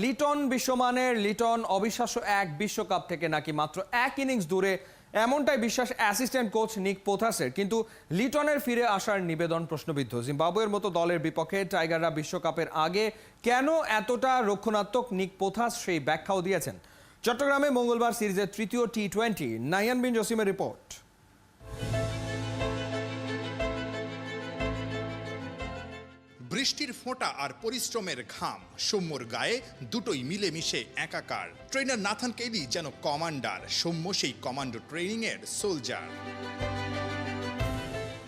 লিটন বিশ্বমানের লিটন অবিশ্বাস্য এক বিশ্বকাপ থেকে নাকি মাত্র এক ইনিংস দূরে, এমনটাই বিশ্বাস অ্যাসিস্ট্যান্ট কোচ নিক পোথাসের। কিন্তু লিটনের ফিরে আসার নিবেদন প্রশ্নবিদ্ধ। জিম্বাবুয়ের মতো দলের বিপক্ষে টাইগাররা বিশ্বকাপের আগে কেন এতটা রক্ষণাত্মক, নিক পোথাস সেই ব্যাখ্যাও দিয়েছেন। চট্টগ্রামে মঙ্গলবার সিরিজের তৃতীয় টি-20, নাহিয়ান বিন জসিমের রিপোর্ট। বৃষ্টির ফোঁটা আর পরিশ্রমের ঘাম, সৌম্যর গায়ে দুটোই মিলেমিশে একাকার। ট্রেনার নাথান কেলি যেন কমান্ডার, সৌম্য সেই কমান্ডো ট্রেনিংয়ের সোলজার।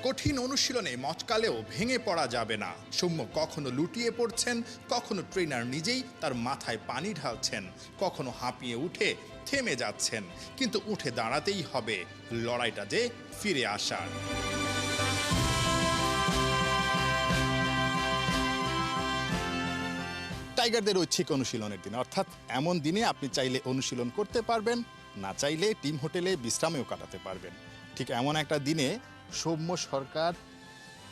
কঠিন অনুশীলনে মচকালেও ভেঙে পড়া যাবে না। সৌম্য কখনো লুটিয়ে পড়ছেন, কখনো ট্রেনার নিজেই তার মাথায় পানি ঢালছেন, কখনো হাঁপিয়ে উঠে থেমে যাচ্ছেন। কিন্তু উঠে দাঁড়াতেই হবে, লড়াইটা যে ফিরে আসার। টাইগারদের ঐচ্ছিক অনুশীলনের দিন, অর্থাৎ এমন দিনে আপনি চাইলে অনুশীলন করতে পারবেন, না চাইলে টিম হোটেলে বিশ্রামেও কাটাতে পারবেন। ঠিক এমন একটা দিনে সৌম্য সরকার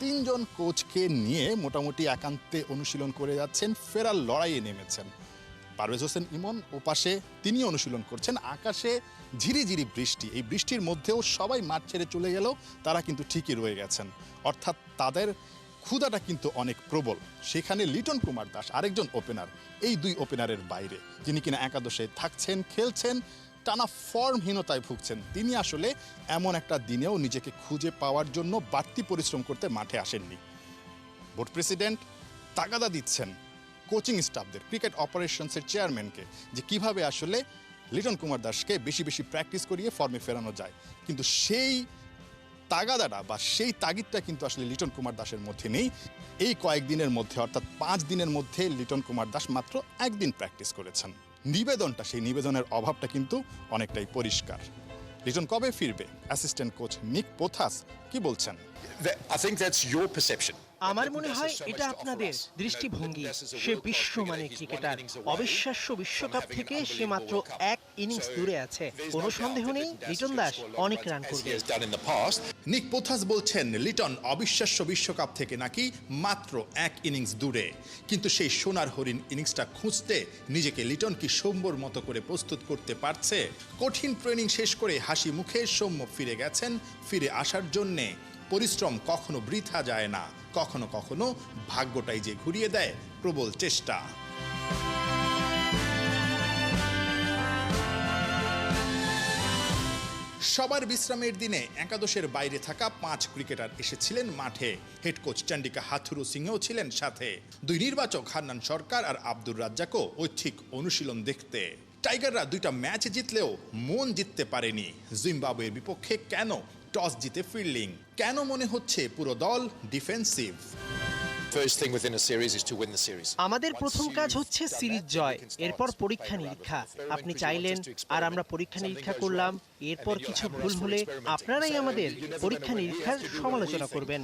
3 জন কোচকে নিয়ে মোটামুটি একান্তে অনুশীলন করে যাচ্ছেন, ফেরার লড়াইয়ে নেমেছেন। পারভেজ হোসেন ইমন ওপাশে তিনি অনুশীলন করছেন। আকাশে ঝিরিঝিরি বৃষ্টি, এই বৃষ্টির মধ্যেও সবাই মাঠ ছেড়ে চলে গেলেও তারা কিন্তু ঠিকই রয়ে গেছেন, অর্থাৎ তাদের ক্ষুধাটা কিন্তু অনেক প্রবল। সেখানে লিটন কুমার দাস আরেকজন ওপেনার, এই দুই ওপেনারের বাইরে, যিনি কিনা একাদশে থাকছেন, খেলছেন, টানা ফর্মহীনতায় ভুগছেন, তিনি আসলে এমন একটা দিনেও নিজেকে খুঁজে পাওয়ার জন্য বাড়তি পরিশ্রম করতে মাঠে আসেননি। বোর্ড প্রেসিডেন্ট তাগাদা দিচ্ছেন কোচিং স্টাফদের, ক্রিকেট অপারেশনসের চেয়ারম্যানকে, যে কিভাবে আসলে লিটন কুমার দাসকে বেশি বেশি প্র্যাকটিস করিয়ে ফর্মে ফেরানো যায়। কিন্তু সেই তাগাদাটা বা সেই তাগিদটা কিন্তু আসলে লিটন কুমার দাসের মধ্যে নেই। এই কয়েকদিনের মধ্যে, অর্থাৎ 5 দিনের মধ্যে লিটন কুমার দাস মাত্র একদিন প্র্যাকটিস করেছেন। নিবেদনটা, সেই নিবেদনের অভাবটা কিন্তু অনেকটাই পরিষ্কার। লিটন কবে ফিরবে? অ্যাসিস্ট্যান্ট কোচ নিক পোথাস কি বলছেন? আমার মনে হয় এটা আপনাদের দৃষ্টিভঙ্গি। সে বিশ্বমানের ক্রিকেটার, অবিশ্বাস্য বিশ্বকাপ থেকে সে মাত্র এক ইনিংস দূরে আছে। কোনো সন্দেহ নেই লিটন দাস অনেক রান করবে। নিক পোথাস বলছেন লিটন অবিশ্বাস্য বিশ্বকাপ থেকে নাকি মাত্র এক ইনিংস দূরে। কিন্তু সেই সোনার হরিণ ইনিংসটা খুঁজতে নিজেকে লিটন কি সৌম্যর মতো করে প্রস্তুত করতে পারছে? কঠিন ট্রেনিং শেষ করে হাসি মুখে সৌম্য ফিরে গেছেন। ফিরে আসার জন্যে পরিশ্রম কখনো বৃথা যায় না, কখনো কখনো ভাগ্যটাই যে ঘুরিয়ে দেয় প্রবল চেষ্টা। সবার বিশ্রামের দিনে একাদশের বাইরে থাকা 5 ক্রিকেটার এসেছিলেন মাঠে। হেড কোচ চন্ডিকা হাথুরু সিংও ছিলেন সাথে। 2 নির্বাচক হান্নান সরকার আর আব্দুর রাজ্জাকও ঐচ্ছিক অনুশীলন দেখতে। টাইগাররা 2টা ম্যাচ জিতলেও মন জিততে পারেনি। জিম্বাবুয়ের বিপক্ষে কেন টস জিতে ফিল্ডিং? কেন মনে হচ্ছে পুরো দল ডিফেন্সিভ? আমাদের প্রথম কাজ হচ্ছে সিরিজ জয়, এরপর পরীক্ষা নিরীক্ষা। আপনি চাইলেন আর আমরা পরীক্ষা নিরীক্ষা করলাম, এরপর কিছু ভুল হলে আপনারাই আমাদের পরীক্ষা নিরীক্ষার সমালোচনা করবেন।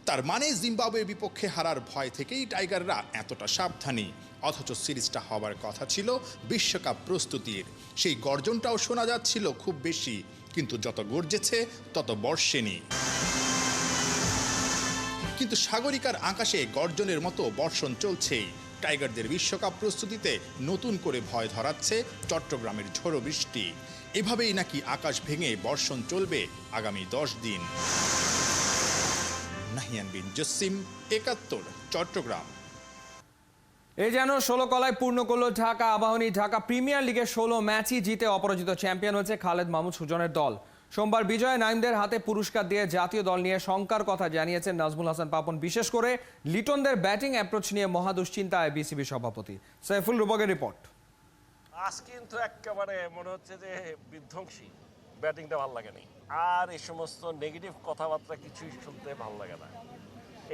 তার মানে জিম্বাবুয়ের বিপক্ষে হারার ভয় থেকেই টাইগাররা এতটা সাবধানী। অথচ সিরিজটা হওয়ার কথা ছিল বিশ্বকাপ প্রস্তুতির। সেই গর্জনটাও শোনা যাচ্ছিল খুব বেশি, কিন্তু যত গর্জেছে তত বর্ষেনি। কিন্তু সাগরিকার আকাশে গর্জনের মতো বর্ষণ চলছেই। টাইগারদের বিশ্বকাপ প্রস্তুতিতে নতুন করে ভয় ধরাচ্ছে চট্টগ্রামের ঝড়ো বৃষ্টি। এভাবেই নাকি আকাশ ভেঙে বর্ষণ চলবে আগামী 10 দিন। নাহিয়ান বিন জসিম, 71, চট্টগ্রাম। এই যেন 16 কলায় পূর্ণ করলো ঢাকা আবাহনী। ঢাকা প্রিমিয়ার লিগের 16 ম্যাচই জিতে অপরাজিত চ্যাম্পিয়ন হয়েছে খালেদ মাহমুদ সুজনের দল। সোমবার বিজয় নাইমদের হাতে পুরস্কার দিয়ে জাতীয় দল নিয়ে শঙ্কার কথা জানিয়েছেন নাজমুল হাসান পাপন। বিশেষ করে লিটনদের ব্যাটিং অ্যাপ্রোচ নিয়ে মহা দুশ্চিন্তায় বিসিবি সভাপতি। সাইফুল রুবকের রিপোর্ট। আজ কিন্তু একেবারে মনে হচ্ছে যে বিধ্বংসী, ব্যাটিংটা ভালো লাগেনি। আর এই সমস্ত নেগেটিভ কথাবার্তা কিছুই শুনতে ভালো লাগে না,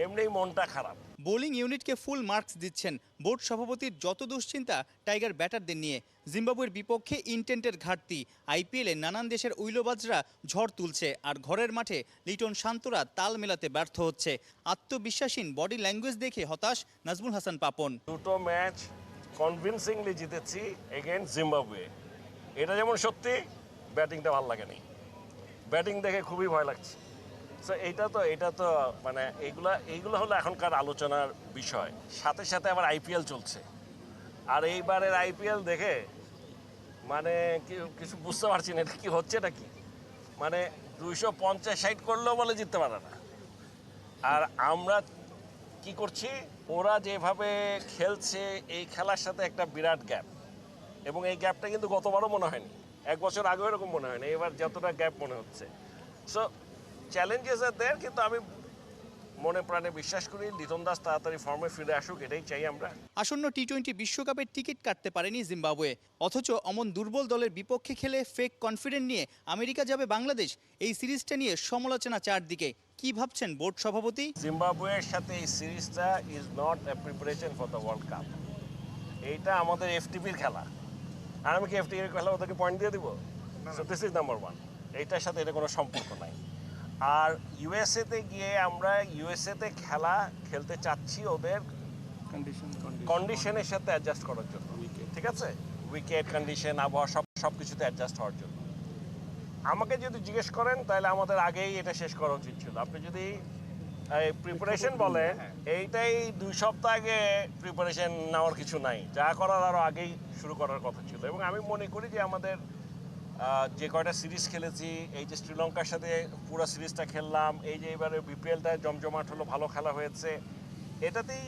এমনি মনটা খারাপ। বোলিং ইউনিটকে ফুল মার্কস দিচ্ছেন বোর্ড সভাপতির যত দুশ্চিন্তা টাইগার ব্যাটারদের নিয়ে। জিম্বাবুয়ের বিপক্ষে ইন্টেন্টের ঘাটতি, আইপিএলে নানান দেশের উইলোবাজরা ঝড় তুলছে, আর ঘরের মাঠে লিটন শান্তরা তাল মেলাতে ব্যর্থ হচ্ছে। আত্মবিশ্বাসীন বডি ল্যাঙ্গুয়েজ দেখে হতাশ নাজমুল হাসান পাপন। 2টো ম্যাচ কনভিনসিংলি জিতেছি এগেইনস্ট জিম্বাবুয়ে, এটা যেমন সত্যি ব্যাটিংটা ভালো লাগেনি। ব্যাটিং দেখে খুবই ভয় লাগছে। সো এটা তো মানে এইগুলো হলো এখনকার আলোচনার বিষয়। সাথে সাথে আবার আইপিএল চলছে, আর এইবারের আইপিএল দেখে মানে কিছু বুঝতে পারছি না এটা কি হচ্ছে নাকি। মানে 250-60 করলেও বলে জিততে পারে না। আর আমরা কি করছি, ওরা যেভাবে খেলছে এই খেলার সাথে একটা বিরাট গ্যাপ, এবং এই গ্যাপটা কিন্তু গতবারও মনে হয়নি, 1 বছর আগেও এরকম মনে হয়নি, এবার যতটা গ্যাপ মনে হচ্ছে। সো চ্যালেঞ্জেস আর দেয়ার, কিন্তু আমি মনে প্রাণে বিশ্বাস করি লিটন দাস তাড়াতাড়ি ফর্মে ফিরে আসুক, এটাই চাই আমরা। আসন্ন টি-20 বিশ্বকাপের টিকিট কাটতে পারেনি জিম্বাবুয়ে, অথচ অমন দুর্বল দলের বিপক্ষে খেলে ফেক কনফিডেন্ট নিয়ে আমেরিকা যাবে বাংলাদেশ। এই সিরিজটা নিয়ে সমালোচনা চারদিকে। কি ভাবছেন বোর্ড সভাপতি? জিম্বাবুয়ের সাথে এই সিরিজটা is not a preparation for the world cup. এইটা আমাদের এফটিপির খেলা, আর আমি কি এফটিপির খেলা ওদেরকে পয়েন্ট দিয়ে দিব? So this is number 1। এইটার সাথে এটা কোনো সম্পর্ক নাই। আর ইউএসএতে গিয়ে আমরা ইউএসএতে খেলতে চাচ্ছি ওদের কন্ডিশনের সাথে অ্যাডজাস্ট করার জন্য, ঠিক আছে? উইকেট কন্ডিশন, আবহাওয়া সব কিছুতে অ্যাডজাস্ট হওয়ার জন্য। আমাকে যদি জিজ্ঞেস করেন তাহলে আমাদের আগেই এটা শেষ করা উচিত ছিল। আপনি যদি প্রিপারেশন বলেন, এইটাই 2 সপ্তাহ আগে প্রিপারেশন নেওয়ার কিছু নাই, যা করার আরও আগেই শুরু করার কথা ছিল। এবং আমি মনে করি যে আমাদের যে কয়টা সিরিজ খেলেছি, এই যে শ্রীলঙ্কার সাথে পুরো সিরিজটা খেললাম, এই যে এবারে বিপিএলটা জমজমাট হলো, ভালো খেলা হয়েছে, এটাতেই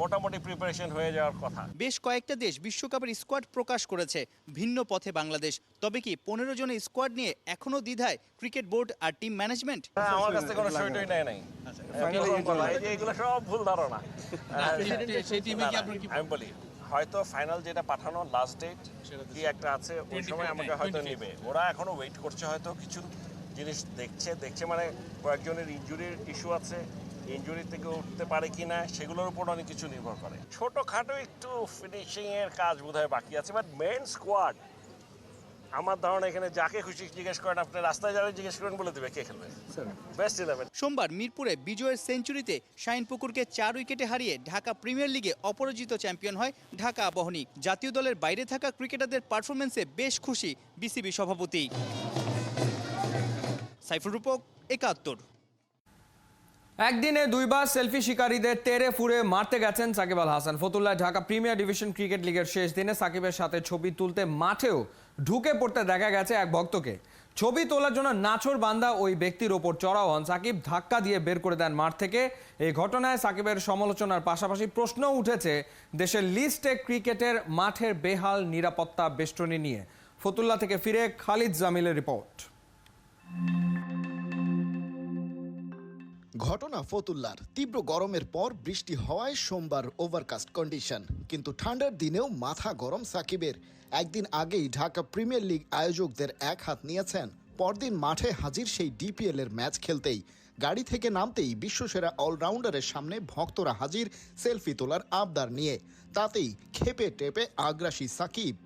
মোটামুটি প্রিপারেশন হয়ে যাওয়ার কথা। বেশ কয়েকটা দেশ বিশ্বকাপের স্কোয়াড প্রকাশ করেছে, ভিন্ন পথে বাংলাদেশ। তবে কি 15 জনের স্কোয়াড নিয়ে এখনো দ্বিধায় ক্রিকেট বোর্ড আর টিম ম্যানেজমেন্ট? আমার কাছ থেকে কোনো সইটই নেয় নাই, এগুলো সব ভুল ধারণা। আমি বলি হয়তো ফাইনাল যেটা পাঠানো লাস্ট ডেট কি একটা আছে, ওই সময় আমাকে হয়তো নেবে। ওরা এখনো ওয়েট করছে, হয়তো কিছু জিনিস দেখছে মানে কয়েকজনের ইনজুরির ইস্যু আছে, ইনজুরি থেকে উঠতে পারে কিনা সেগুলোর উপর অনেক কিছু নির্ভর করে। ছোটখাটো একটু ফিনিশিং এর কাজ বোধহয় বাকি আছে, বাট মেইন স্কোয়াড আমার ধারণা এখানে যাকে খুশি জিজ্ঞেস করেন, আপনি রাস্তায় যাবে জিজ্ঞেস করেন, বলে দেবে কে খেলবে বেস্ট 11। সোমবার মিরপুরে বিজয়ের সেঞ্চুরিতে শাহিনপুকুরকে 4 উইকেটে হারিয়ে ঢাকা প্রিমিয়ার লিগে অপরাজিত চ্যাম্পিয়ন হয় ঢাকা আবাহনী। জাতীয় দলের বাইরে থাকা ক্রিকেটারদের পারফরমেন্সে বেশ খুশি বিসিবি সভাপতি। সাইফুর রূপক, 71। একদিনে 2 বার সেলফি শিকারীদের তেড়ে ফুঁড়ে মারতে গেছেন সাকিব আল হাসান। ফতুল্লায় ঢাকা প্রিমিয়ার ডিভিশন ক্রিকেট লিগের শেষ দিনে সাকিবের সাথে ছবি তুলতে মাঠেও ঢুকে পড়তে দেখা গেছে এক ভক্তকে। ছবি তোলার জন্য নাছোড় বান্দা ওই ব্যক্তির ওপর চড়াও হন সাকিব, ধাক্কা দিয়ে বের করে দেন মাঠ থেকে। এই ঘটনায় সাকিবের সমালোচনার পাশাপাশি প্রশ্নও উঠেছে দেশের লিস্টে ক্রিকেটের মাঠের বেহাল নিরাপত্তা বেষ্টনী নিয়ে। ফতুল্লা থেকে ফিরে খালিদ জামিলের রিপোর্ট। ঘটনা ফতুল্লার। তীব্র গরমের পর বৃষ্টি হওয়ায় সোমবার ওভারকাস্ট কন্ডিশন, কিন্তু ঠান্ডার দিনেও মাথা গরম সাকিবের। একদিন আগেই ঢাকা প্রিমিয়ার লিগ আয়োজকদের এক হাত নিয়েছেন, পরদিন মাঠে হাজির সেই ডিপিএল এর ম্যাচ খেলতেই। গাড়ি থেকে নামতেই বিশ্বসেরা অলরাউন্ডারের সামনে ভক্তরা হাজির সেলফি তোলার আবদার নিয়ে। তাতেই খেপে টেপে আগ্রাসী সাকিব।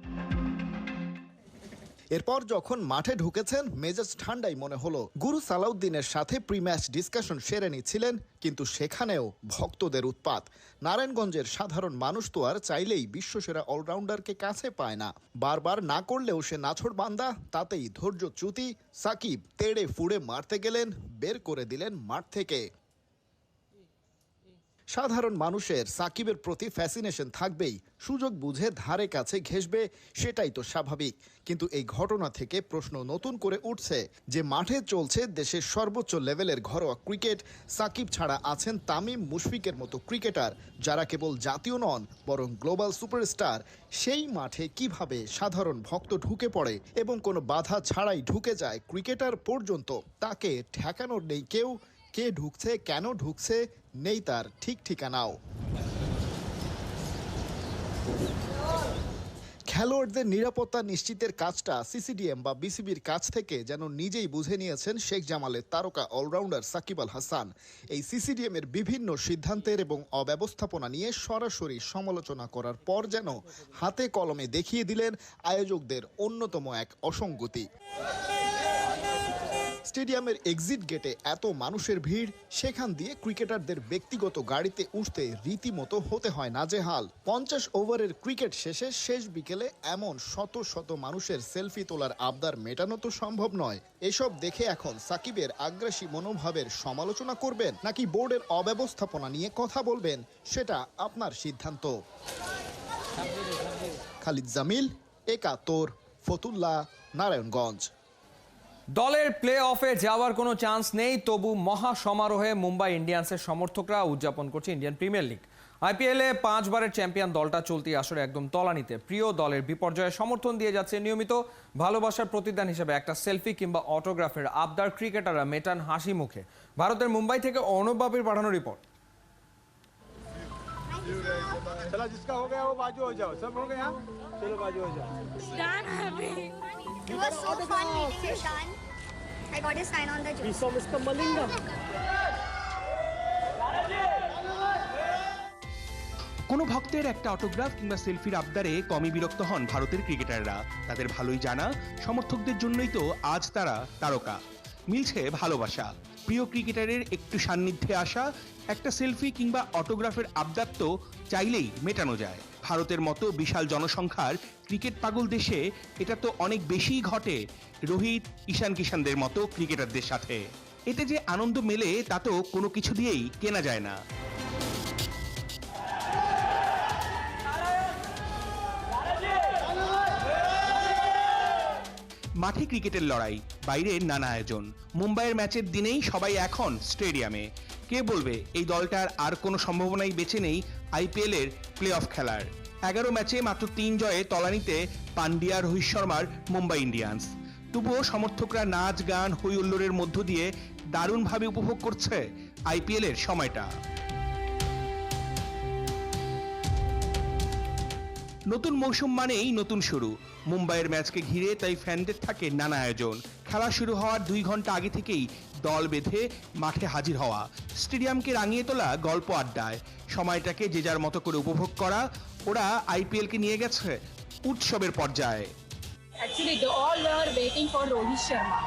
এরপর যখন মাঠে ঢুকেছেন মেজাজ ঠান্ডাই মনে হলো। গুরু সালাউদ্দিনের সাথে প্রি ম্যাচ ডিসকাশন সেরে নিচ্ছিলেন, কিন্তু সেখানেও ভক্তদের উৎপাত। নারায়ণগঞ্জের সাধারণ মানুষ তো আর চাইলেই বিশ্বসেরা অলরাউন্ডারকে কাছে পায় না। বারবার না করলেও সে নাছোড় বান্দা, তাতেই ধৈর্যচ্যুতি সাকিব। তেড়ে ফুড়ে মারতে গেলেন, বের করে দিলেন মাঠ থেকে। সাধারণ মানুষের সাকিবের প্রতি ফ্যাসিনেশন থাকবেই, সুযোগ বুঝে ধারে কাছে ঘেঁষবে, সেটাই তো স্বাভাবিক। কিন্তু এই ঘটনা থেকে প্রশ্ন নতুন করে উঠছে যে মাঠে চলছে দেশের সর্বোচ্চ লেভেলের ঘরোয়া ক্রিকেট। সাকিব ছাড়া আছেন তামিম, মুশফিকের মতো ক্রিকেটার যারা কেবল জাতীয় নন বরং গ্লোবাল সুপারস্টার। সেই মাঠে কিভাবে সাধারণ ভক্ত ঢুকে পড়ে এবং কোনো বাধা ছাড়াই ঢুকে যায় ক্রিকেটার পর্যন্ত, তাকে ঠেকানোর নেই কেউ। কে ঢুকছে, কেন ঢুকছে, নেই তার ঠিক ঠিকানাও। খেলোয়াড়দের নিরাপত্তা নিশ্চিতের কাজটা সিসিডিএম বা বিসিবির কাছ থেকে যেন নিজেই বুঝে নিয়েছেন শেখ জামালের তারকা অলরাউন্ডার সাকিব আল হাসান। এই সিসিডিএম এর বিভিন্ন সিদ্ধান্তের এবং অব্যবস্থাপনা নিয়ে সরাসরি সমালোচনা করার পর যেন হাতে কলমে দেখিয়ে দিলেন আয়োজকদের অন্যতম এক অসঙ্গতি। স্টেডিয়ামের এক্সিট গেটে এত মানুষের ভিড়, সেখান দিয়ে ক্রিকেটারদের ব্যক্তিগত গাড়িতে উঠতে রীতিমতো হতে হয় নাজেহাল। 50 ওভারের ক্রিকেট শেষে শেষ বিকেলে এমন শত শত মানুষের সেলফি তোলার আবদার মেটানো তো সম্ভব নয়। এসব দেখে এখন সাকিবের আগ্রাসী মনোভাবের সমালোচনা করবেন নাকি বোর্ডের অব্যবস্থাপনা নিয়ে কথা বলবেন, সেটা আপনার সিদ্ধান্ত। খালিদ জামিল, একাত্তর, ফতুল্লা, নারায়ণগঞ্জ। দলের প্লে অফে যাওয়ার কোনো চান্স নেই, তবু মহা সমারোহে মুম্বাই ইন্ডিয়ান্সের সমর্থকরা উদযাপন করছে ইন্ডিয়ান প্রিমিয়ার লিগ। আইপিএলে 5 বারের চ্যাম্পিয়ন দলটা চলতি আসরে একদম তলানিতে। প্রিয় দলের বিপর্যয়ে সমর্থন দিয়ে যাচ্ছে নিয়মিত। ভালোবাসার প্রতিদান হিসেবে একটা সেলফি কিংবা অটোগ্রাফের আবদার ক্রিকেটাররা মেটান হাসি মুখে। ভারতের মুম্বাই থেকে অনুপ বাপির পাঠানো রিপোর্ট। चला जिसका हो गया वो बाजू हो जाओ, सब हो गया, चलो बाजू हो जाओ। Stan happy. It was so fun meeting you, Stan. I got his sign on the jersey. We saw Mr. Malingam. কোনো ভক্তের একটা অটোগ্রাফ কিংবা সেলফির আবদারে কমই বিরক্ত হন ভারতের ক্রিকেটাররা। তাদের ভালোই জানা, সমর্থকদের জন্যই তো আজ তারা তারকা। মিলছে ভালোবাসা। প্রিয় ক্রিকেটারের একটু সান্নিধ্যে আসা, একটা সেলফি কিংবা অটোগ্রাফের আবদার তো চাইলেই মেটানো যায়। ভারতের মতো বিশাল জনসংখ্যার ক্রিকেট পাগল দেশে এটা তো অনেক বেশিই ঘটে রোহিত, ঈশান কিষানদের মতো ক্রিকেটারদের সাথে। এতে যে আনন্দ মেলে তা তো কোনো কিছু দিয়েই কেনা যায় না। মাঠে ক্রিকেটের লড়াই, বাইরে নানা আয়োজন। মুম্বাইয়ের ম্যাচের দিনেই সবাই এখন স্টেডিয়ামে। কে বলবে এই দলটার আর কোনো সম্ভাবনাই বেঁচে নেই আইপিএলের প্লে অফ খেলার? 11 ম্যাচে মাত্র 3 জয়ে তলানিতে পান্ডিয়া, রোহিত শর্মার মুম্বাই ইন্ডিয়ান্স। তবুও সমর্থকরা নাচ, গান, হই হুল্লোড়ের মধ্য দিয়ে দারুণভাবে উপভোগ করছে আইপিএলের সময়টা। নতুন মৌসুম মানেই নতুন শুরু। মুম্বাইয়ের ম্যাচকে ঘিরে তাই ফ্যানদের থাকে নানা আয়োজন। খেলা শুরু হওয়ার 2 ঘন্টা আগে থেকেই দল বেঁধে মাঠে হাজির হওয়া, স্টেডিয়ামকে রাঙিয়ে তোলা গল্প আড্ডায়। সময়টাকে যে যার মতো করে উপভোগ করা। ওরা আইপিএলকে নিয়ে গেছে উৎসবের পর্যায়ে। Actually, they all were waiting for Rohit Sharma.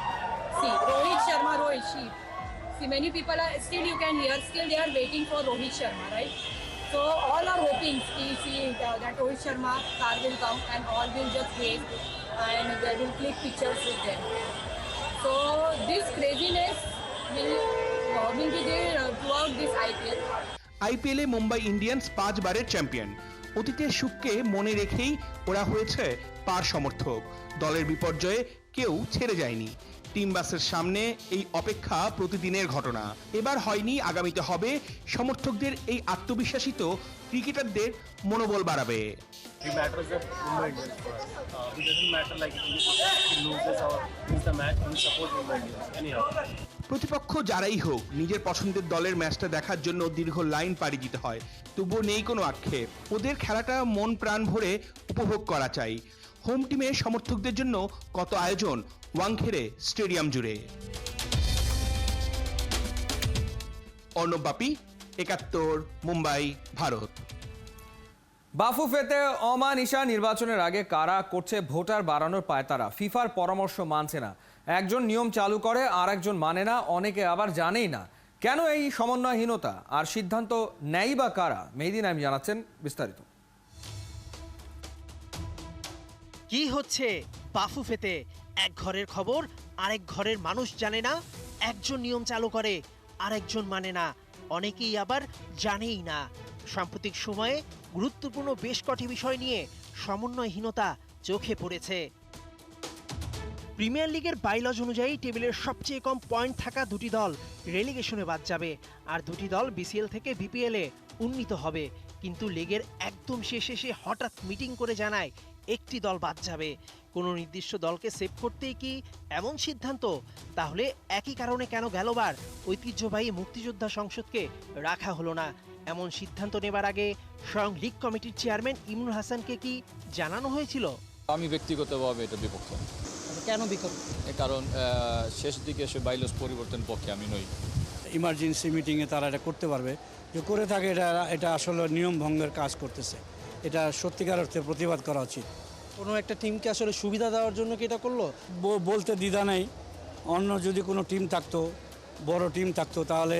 See, Rohit Sharma, Rohit Sheep. See, many people are still you can hear still they are waiting for Rohit Sharma, right? So all are hoping that Rohit Sharma car will come and all will just wait and they will click pictures with them. So this craziness will be there throughout this IPL. আইপিএলে Mumbai Indians 5 বারের champion. অতীতের সুখকে মনে রেখেই ওরা হয়েছে পার সমর্থক। দলের বিপর্যয়ে কেউ ছেড়ে যায়নি। টিম বাসের সামনে এই অপেক্ষা প্রতিদিনের ঘটনা। এবার হয়নি, আগামীতে হবে। সমর্থকদের এই আত্মবিশ্বাসী তো ক্রিকেটারদের মনোবল বাড়াবে। He matters that Mumbai Indians for us. It doesn't matter like he loses or wins the match. We support Mumbai Indians anyhow. প্রতিপক্ষ যারাই হোক, নিজের পছন্দের দলের ম্যাচটা দেখার জন্য দীর্ঘ লাইন পাড়ি দিতে হয়, তবুও নেই কোনো আক্ষেপ। ওদের খেলাটা মন প্রাণ ভরে উপভোগ করা চাই। হোম টিমের সমর্থকদের জন্য কত আয়োজন ওয়াংখেড়ে স্টেডিয়াম জুড়ে। অর্ণব বাপি, 71, মুম্বাই, ভারত। বাফুফেতে অমানিশা নির্বাচনের আগে কারা করছে ভোটার বাড়ানোর পায়তারা। ফিফার পরামর্শ মানছে না, একজন নিয়ম চালু করে আর একজন মানে না, অনেকে আবার জানেই না। কেন এই সমন্বয়হীনতা আর সিদ্ধান্ত নেই বা কারা? মেহেদী নাইম জানাচ্ছেন বিস্তারিত। কি হচ্ছে বাফুফেতে? এক ঘরের খবর আরেক ঘরের মানুষ জানে না, একজন নিয়ম চালু করে আরেকজন মানে না, অনেকেই আবার জানেই না। সাম্প্রতিক সময়ে গুরুত্বপূর্ণ বেশ কটি বিষয় নিয়ে সমন্বয়হীনতা চোখে পড়েছে। প্রিমিয়ার লিগের বাইলজ অনুযায়ী টেবিলের সবচেয়ে কম পয়েন্ট থাকা 2টি দল রেলিগেশনে বাদ যাবে, আর 2টি দল বিসিএল থেকে বিপিএলে উন্নীত হবে। কিন্তু লিগের একদম শেষে হঠাৎ মিটিং করে জানায় একটি দল বাদ যাবে। কোনো নির্দিষ্ট দলকে সেভ করতেই কি এমন সিদ্ধান্ত? তাহলে একই কারণে কেন গেলবার ঐতিহ্যবাহী মুক্তিযোদ্ধা সংসদকে রাখা হলো না? এমন সিদ্ধান্ত নেবার আগে স্বয়ং লিগ কমিটির চেয়ারম্যান ইমরুল হাসানকে কি জানানো হয়েছিল? আমি ব্যক্তিগতভাবে এটা বিপক্ষে। কেন বিপক্ষ? কারণ শেষ দিকে এসে বাইলস পরিবর্তন পক্ষে আমি নই। ইমার্জেন্সি মিটিংয়ে তারা এটা করতে পারবে, যে করে থাকে এটা আসলে নিয়ম ভঙ্গের কাজ করতেছে। এটা সত্যিকার অর্থে প্রতিবাদ করা উচিত। কোনো একটা টিমকে আসলে সুবিধা দেওয়ার জন্য কি এটা করলো? বলতে দ্বিধা নেই, অন্য যদি কোনো টিম থাকতো, বড় টিম থাকতো, তাহলে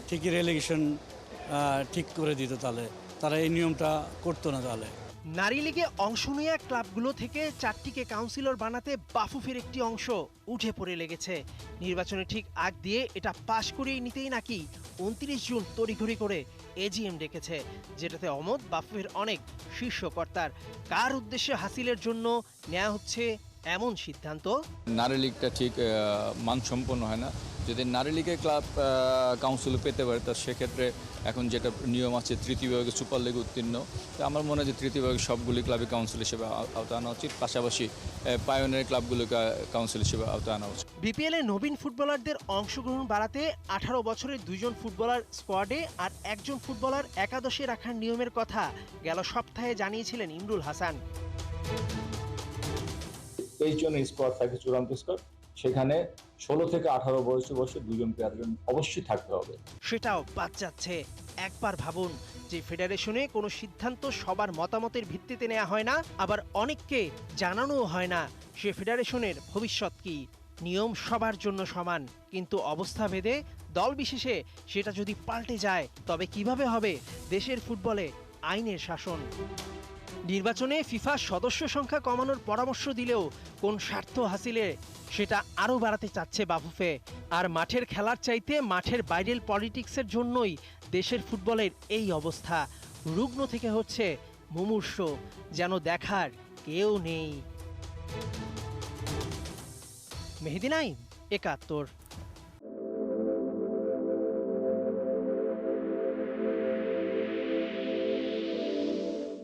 ঠিকই রেলিগেশন ঠিক করে দিত, তাহলে তারা এই নিয়মটা করতো না। তাহলে নারী লিগে অংশ নেওয়া ক্লাবগুলো থেকে 4টিকে কাউন্সিলর বানাতে বাফুফের একটি অংশ উঠে পড়ে লেগেছে। নির্বাচনে ঠিক আগ দিয়ে এটা পাশ করিয়ে নিতেই নাকি 29 জুন তড়িঘড়ি করে এজিএম ডেকেছে, যেটাতে অমত বাফুফের অনেক শীর্ষ কর্তার। কার উদ্দেশ্যে হাসিলের জন্য নেওয়া হচ্ছে এমন সিদ্ধান্ত? নারী লীগটা ঠিক মানসম্পন্ন হয় না। যদি নারী লীগে ক্লাব কাউন্সিল পেতে পারে, তা সেক্ষেত্রে এখন যেটা নিয়ম আছে তৃতীয় বিভাগে সুপার লিগ উত্তীর্ণ, তো আমার মনে হয় যে তৃতীয় বিভাগে সবগুলি ক্লাবে কাউন্সিল হিসেবে আওতা আনা উচিত, পাশাপাশি পায়োনিয়ার ক্লাবগুলোকে কাউন্সিল হিসেবে আওতা আনা উচিত। বিপিএল এ নবীন ফুটবলারদের অংশগ্রহণ বাড়াতে 18 বছরের 2 জন ফুটবলার স্কোয়াডে আর 1 জন ফুটবলার একাদশে রাখার নিয়মের কথা গেল সপ্তাহে জানিয়েছিলেন ইমরুল হাসান। 23 জনের স্কোয়াড থাকে, চূড়ান্ত স্কোয়াড, সেখানে 16 থেকে 18 বয়সে 2 জন প্লেয়ার অবশ্যই থাকতে হবে। সেটাও বাদ যাচ্ছে। একবার ভাবুন, যে ফেডারেশনে কোনো সিদ্ধান্ত সবার মতামতের ভিত্তিতে নেওয়া হয় না, আবার অনেককে জানানোও হয় না সে ফেডারেশনের ভবিষ্যৎ কি। নিয়ম সবার জন্য সমান, কিন্তু অবস্থা ভেদে দল বিশেষে সেটা যদি পাল্টে যায়, তবে কিভাবে হবে দেশের ফুটবলে আইনের শাসন? নির্বাচনে ফিফা সদস্য সংখ্যা কমানোর পরামর্শ দিলেও কোন স্বার্থ হাসিলে সেটা আরও বাড়াতে চাচ্ছে বাফুফে। আর মাঠের খেলার চাইতে মাঠের বাইরের পলিটিক্সের জন্যই দেশের ফুটবলের এই অবস্থা। রুগ্ন থেকে হচ্ছে মুমূর্ষ, যেন দেখার কেউ নেই। মেহেদি নাইম, 71।